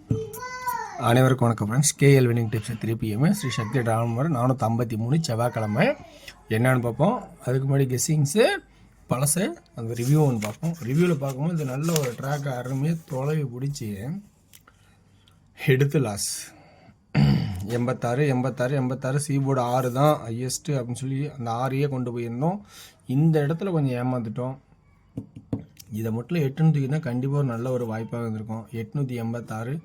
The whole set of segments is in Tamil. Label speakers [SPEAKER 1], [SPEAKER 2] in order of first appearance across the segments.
[SPEAKER 1] அனைவருக்கும் வணக்கம் friends. KL winning tips 3 PM Sri Sakthi travel 453 செவ்வாய்க்கிழமை என்னன்னு பார்ப்போம். அதுக்கு முன்னாடி கெஸ்ஸிங்ஸு பழசு அந்த ரிவ்யூ ஒன்று பார்ப்போம். ரிவ்யூவில் பார்க்கும்போது இது நல்ல ஒரு ட்ராக் அருமையாக தொலைவி பிடிச்சி எடுத்து லாஸ் 86 சீபோர்டு 6 தான் ஹையஸ்ட்டு அப்படின்னு சொல்லி அந்த 6 கொண்டு போயிருந்தோம். இந்த இடத்துல கொஞ்சம் ஏமாந்துட்டோம். இதை மட்டும் 8 தூக்கினா கண்டிப்பாக ஒரு நல்ல ஒரு வாய்ப்பாக இருந்திருக்கும். 886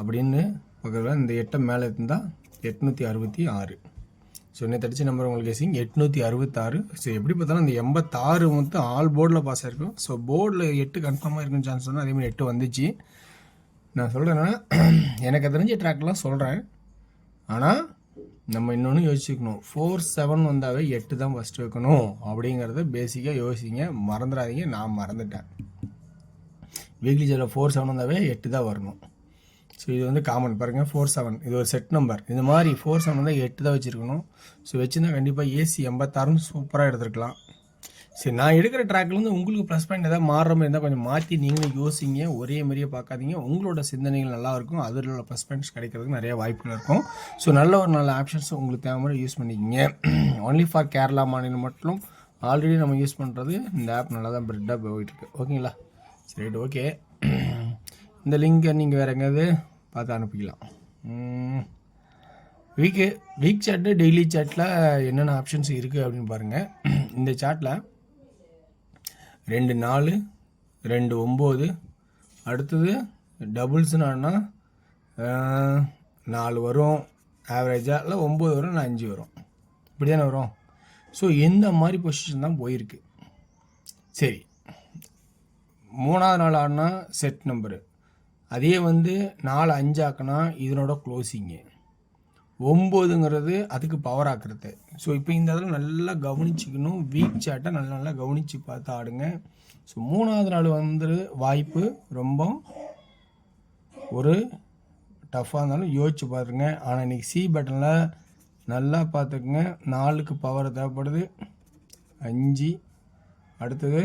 [SPEAKER 1] அப்படின்னு பார்க்குறதா இந்த 8 மேலே இருந்தால் 866. ஸோ என்ன தடிச்சு நம்பர் உங்களுக்கு கெஸிங் 866. ஸோ எப்படி பார்த்தாலும் அந்த 86 மொத்தம் ஆல் போர்டில் பாஸ் ஆகிருக்கும். ஸோ போர்டில் 8 கன்ஃபார்மாக இருக்குன்னு சான்ஸ் சொன்னால் அதேமாதிரி 8 வந்துச்சு. நான் சொல்கிறேன்னா எனக்கு தெரிஞ்ச ட்ராக்லாம் சொல்கிறேன். ஆனால் நம்ம இன்னொன்று யோசிச்சுக்கணும். 4-7 வந்தாவே 8 தான் ஃபஸ்ட்டு வைக்கணும் அப்படிங்கிறத பேசிக்காக யோசிங்க, மறந்துடாதீங்க. நான் மறந்துட்டேன். வீக்லி சார்ட்டில் 4-7 வந்தாவே 8 தான் வரணும். ஸோ இது வந்து காமன் பாருங்கள். 4-7 இது ஒரு செட் நம்பர். இந்த மாதிரி 4-7 வந்தால் 8 தான் வச்சுருக்கணும். ஸோ வச்சுருந்தா கண்டிப்பாக ஏசி 86 சூப்பராக எடுத்துருக்கலாம். சரி, நான் எடுக்கிற ட்ராக்லேருந்து உங்களுக்கு ப்ளஸ் பாயிண்ட் ஏதாவது மாறுற மாதிரி இருந்தால் கொஞ்சம் மாற்றி நீங்களும் யோசிங்க. ஒரே மாதிரியே பார்க்காதீங்க. உங்களோட சிந்தனைகள் நல்லா இருக்கும். அதில் உள்ள ப்ளஸ் பாயிண்ட்ஸ் கிடைக்கிறதுக்கு நிறைய வாய்ப்புகள் இருக்கும். ஸோ நல்ல ஒரு நல்ல ஆப்ஷன்ஸ் உங்களுக்கு தேவை மாதிரி யூஸ் பண்ணிக்கிங்க. ஒன்லி ஃபார் கேரளா மாநிலம் மட்டும் ஆல்ரெடி நம்ம யூஸ் பண்ணுறது இந்த ஆப் நல்லா தான் பிரெட்டாக போயிட்டுருக்கு. ஓகேங்களா? சரி, ஓகே. இந்த லிங்கை நீங்கள் வேறு எங்கேயாவது பார்த்து அனுப்பிக்கலாம். வீக் சார்ட்டு டெய்லி சார்ட்டில் என்னென்ன ஆப்ஷன்ஸ் இருக்குது அப்படின்னு பாருங்கள். இந்த சார்ட்டில் 2-4 2-9 அடுத்தது டபுள்ஸ்னு ஆனால் 4 வரும் ஆவரேஜாக, இல்லை 9 வரும், இல்லை 5 வரும், இப்படி தானே வரும். ஸோ இந்த மாதிரி பொசிஷன் தான் போயிருக்கு. சரி, 3வது நாள் ஆடினா செட் நம்பரு, அதே வந்து 4-5 ஆக்கினா இதனோட க்ளோசிங்கு, 9ங்கிறது அதுக்கு பவர் ஆக்குறது. ஸோ இப்போ இந்த இதில் நல்லா கவனிச்சிக்கணும். வீக் சார்ட்டை நல்லா கவனித்து பார்த்து ஆடுங்க. ஸோ 3வது நாள் வந்து வாய்ப்பு ரொம்ப ஒரு டஃப்பாக இருந்தாலும் யோசிச்சு பார்த்துங்க. ஆனால் இன்றைக்கி சி பட்டனில் நல்லா பார்த்துக்குங்க. 4க்கு பவர் தேவைப்படுது, 5 அடுத்தது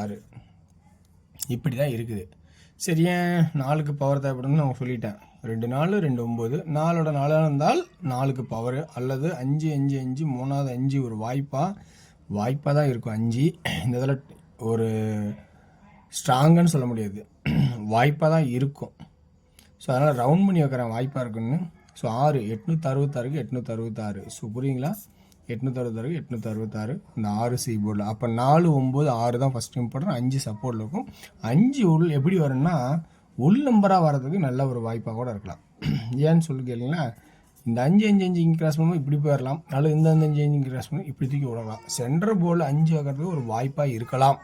[SPEAKER 1] 6 இப்படி தான் இருக்குது. சரி, ஏன் 4க்கு பவர் தேவைப்படுதுன்னு நான் சொல்லிட்டேன். 2-4 2-9 4ஓட 4 இருந்தால் 4க்கு பவர், அல்லது 5-5-5 3வது 5 ஒரு வாய்ப்பாக தான் இருக்கும். 5 இந்த இதில் ஒரு ஸ்ட்ராங்குன்னு சொல்ல முடியாது, வாய்ப்பாக தான் இருக்கும். ஸோ அதனால் ரவுண்ட் பண்ணி வைக்கிறேன் வாய்ப்பாக இருக்குன்னு. ஸோ 6 866க்கு 866. ஸோ புரியுங்களா? 866க்கு 866 இந்த 6 சி போர்டில். அப்போ 4 9 6 தான் ஃபஸ்ட் இம்பார்ட்டன். 5 சப்போர்ட்டில் இருக்கும். 5 உள் எப்படி வரும்னா உள் நம்பராக வர்றதுக்கு நல்ல ஒரு வாய்ப்பாக கூட இருக்கலாம். ஏன்னு சொல்லி கேளுங்களா, இந்த 5-5-5 இங்கே கிராஸ் பண்ணும்போது இப்படி போயிடலாம், அல்லது இந்த 5-5 இங்கே கிராஸ் பண்ணி இப்படி தூக்கி விடலாம். சென்டர் போர்டில் 5 வைக்கிறதுக்கு ஒரு வாய்ப்பாக இருக்கலாம்.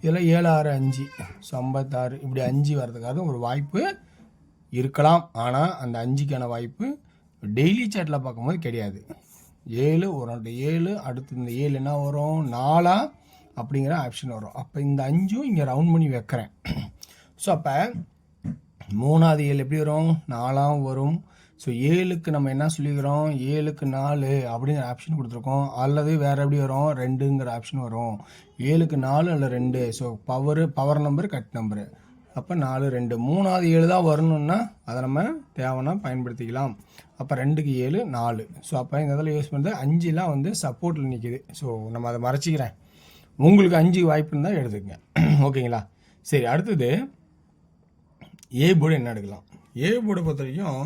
[SPEAKER 1] இதில் 7-6-5 ஸோ 56 இப்படி 5 வர்றதுக்காக ஒரு வாய்ப்பு இருக்கலாம். ஆனால் அந்த 5க்கான வாய்ப்பு டெய்லி சாட்டில் பார்க்கும்போது கிடையாது. 7 ஒரு 7 அடுத்து இந்த 7 என்ன வரும் 4 அப்படிங்கிற ஆப்ஷன் வரும். அப்போ இந்த 5ம் இங்கே ரவுண்ட் பண்ணி வைக்கிறேன். ஸோ அப்போ 3வது 7 எப்படி வரும் 4 வரும். ஸோ 7க்கு நம்ம என்ன சொல்லிக்கிறோம் 7க்கு 4 அப்படிங்கிற ஆப்ஷன் கொடுத்துருக்கோம். அல்லது வேறு எப்படி வரும் 2ங்கிற ஆப்ஷன் வரும். 7க்கு 4 அல்ல 2. So power number cut number. அப்போ 4 2 3வது 7 தான் வரணுன்னா அதை நம்ம தேவைன்னா பயன்படுத்திக்கலாம். அப்போ 2க்கு 7 4. ஸோ அப்போ இந்த இதில் யூஸ் பண்ணுறது 5லாம் வந்து சப்போர்ட்டில் நிற்கிது. ஸோ நம்ம அதை மறைச்சிக்கிறேன். உங்களுக்கு 5 வாய்ப்பு இருந்தால் எடுத்துக்கங்க. ஓகேங்களா? சரி, அடுத்தது ஏ போர்டு என்ன எடுக்கலாம். ஏ போர்டை பொறுத்த வரைக்கும்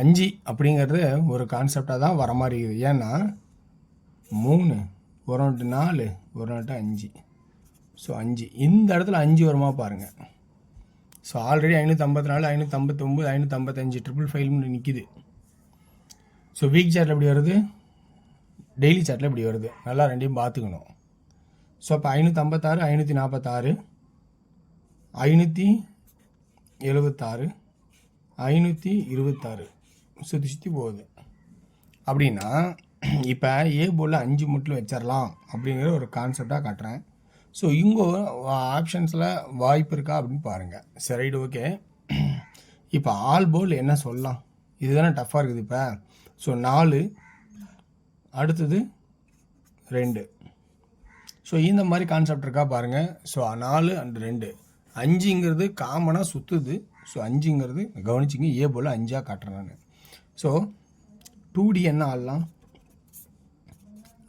[SPEAKER 1] 5 அப்படிங்கிறது ஒரு கான்செப்டாக தான் வர மாதிரி இருக்குது. ஏன்னா 3 1 4 1 5. ஸோ 5 இந்த இடத்துல 5 வருமா பாருங்கள். ஸோ ஆல்ரெடி 554 559 555 555 நிற்கிது. ஸோ வீக் சார்ட்டில் எப்படி வருது, டெய்லி சார்ட்டில் எப்படி வருது, நல்லா ரெண்டையும் பார்த்துக்கணும். ஸோ அப்போ 556 546 576 526 சுற்றி போகுது. அப்படின்னா இப்போ ஏ போர்டில் 5 மட்டும் வச்சிடலாம் அப்படிங்கிற ஒரு கான்செப்டாக காட்டுறேன். ஸோ இங்கே ஆப்ஷன்ஸில் வாய்ப்பு இருக்கா அப்படின்னு பாருங்கள். சரி, ஓகே. இப்போ ஆல் போர்டில் என்ன சொல்லலாம், இதுதானே டஃப்பாக இருக்குது. இப்போ ஸோ 4 அடுத்தது 2 ஸோ இந்த மாதிரி கான்செப்ட் இருக்கா பாருங்கள். ஸோ 4 அண்ட் 2 5ங்கிறது காமனாக சுற்றுது. ஸோ 5ங்கிறது கவனிச்சிங்க, ஏ போல் 5ஆக காட்டுறேன் நான். ஸோ 2D என்ன ஆடலாம்?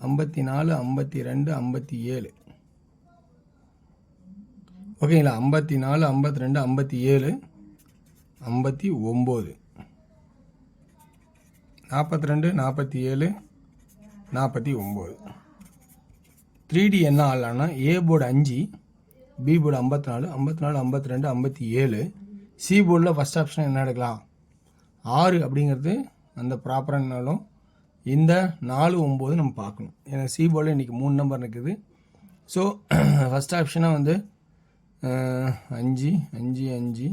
[SPEAKER 1] 54, 52, 57. ஓகேங்களா? 54, 52, 57, 59, 42, 47, 49. 3D என்ன ஆடலான்னா A board 5, B board 54, 54, 52, 57. C போர்டில் ஃபஸ்ட் ஆப்ஷன் என்ன எடுக்கலாம்? 6 அப்படிங்கிறது அந்த ப்ராப்பரானாலும் இந்த 4, 9 நம்ம பார்க்கணும். ஏன்னா சி போர்டில் இன்றைக்கி 3 நம்பர் இருக்குது. ஸோ ஃபஸ்ட் ஆப்ஷனாக வந்து 5, 5,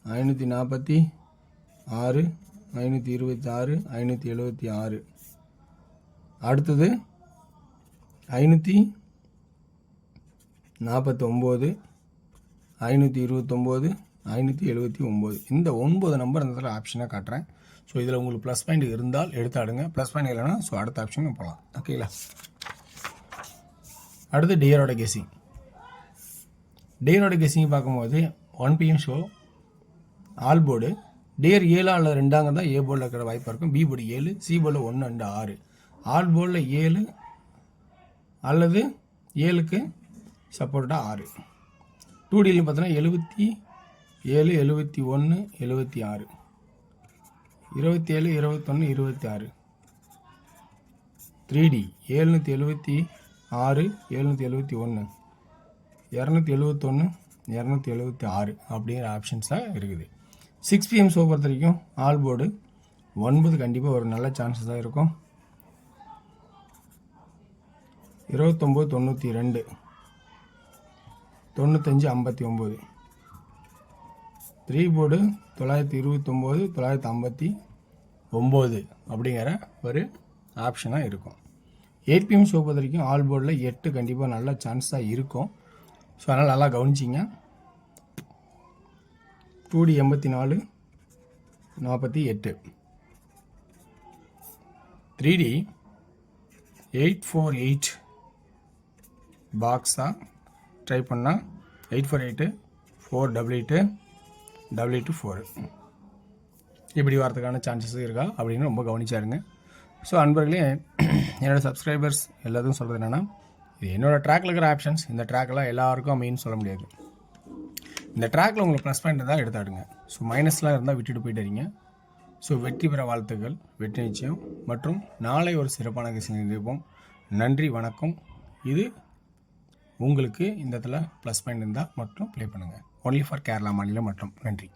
[SPEAKER 1] 5, 546, 526, 576. அடுத்தது 549, 529, 579. இந்த 9 நம்பர் அந்த இடத்துல ஆப்ஷனாக காட்டுறேன். ஸோ இதில் உங்களுக்கு ப்ளஸ் பாயிண்ட் இருந்தால் எடுத்தாடுங்க, ப்ளஸ் பாயிண்ட் இல்லைன்னா ஸோ அடுத்த ஆப்ஷன் போகலாம். ஓகேங்களா? அடுத்து டியரோட கெஸிங். டியரோட கெஸிங் பார்க்கும்போது 1 PM show all board. Dear 7 அல்லது 2 தான் ஏ போர்டில் இருக்கிற வாய்ப்பாக இருக்கும். பி போர்டு 7, சி போர்டில் 1 அண்ட் 6. ஆல் போர்டில் 7 அல்லது 7க்கு சப்போர்ட்டாக 6. 2Dலையும் பார்த்தோன்னா 77, 71, 76, 27, 21, 26. 3D 776, 771, 271, 276 அப்படிங்கிற ஆப்ஷன்ஸாக இருக்குது. 6 PM ஷோ பொறுத்த வரைக்கும் ஆல் போர்டு 9 கண்டிப்பாக ஒரு நல்ல சான்சஸ் தான் இருக்கும். 29, 92, 95, 59. 3 போர்டு 929, 959 அப்படிங்கிற ஒரு ஆப்ஷனாக இருக்கும். 8 PM ஷோ பொறுத்த வரைக்கும் ஆல் போர்டில் 8 கண்டிப்பாக நல்ல சான்ஸாக இருக்கும். ஸோ அதனால் நல்லா கவனிச்சிங்க. 2D 84, 48. 3D 848 பாக்ஸாக ட்ரை பண்ணால் 848, 488, 4 இப்படி வரதுக்கான சான்சஸ் இருக்கா அப்படின்னு ரொம்ப கவனிச்சாருங்க. ஸோ அன்பர்களே, என்னோடய சப்ஸ்கிரைபர்ஸ் எல்லாத்துக்கும் சொல்கிறது என்னென்னா, இது என்னோடய ட்ராக்கில் இருக்கிற ஆப்ஷன்ஸ். இந்த ட்ராக்கெலாம் எல்லாருக்கும் மெயின் சொல்ல முடியாது. இந்த ட்ராக்கில் உங்களுக்கு ப்ளஸ் பாயிண்ட் இருந்தால் எடுத்தாடுங்க. ஸோ மைனஸ்லாம் இருந்தால் விட்டுட்டு போயிட்டுறீங்க. ஸோ வெற்றி பெற வாழ்த்துக்கள், வெற்றி நிச்சயம். மற்றும் நாளை ஒரு சிறப்பான விஷயம் சந்திப்போம். நன்றி, வணக்கம். இது உங்களுக்கு இந்த இடத்துல ப்ளஸ் பாயிண்ட் இருந்தால் மட்டும் ப்ளே பண்ணுங்கள். ஒன்லி ஃபார் கேரளா மாநிலம் மட்டும். நன்றி.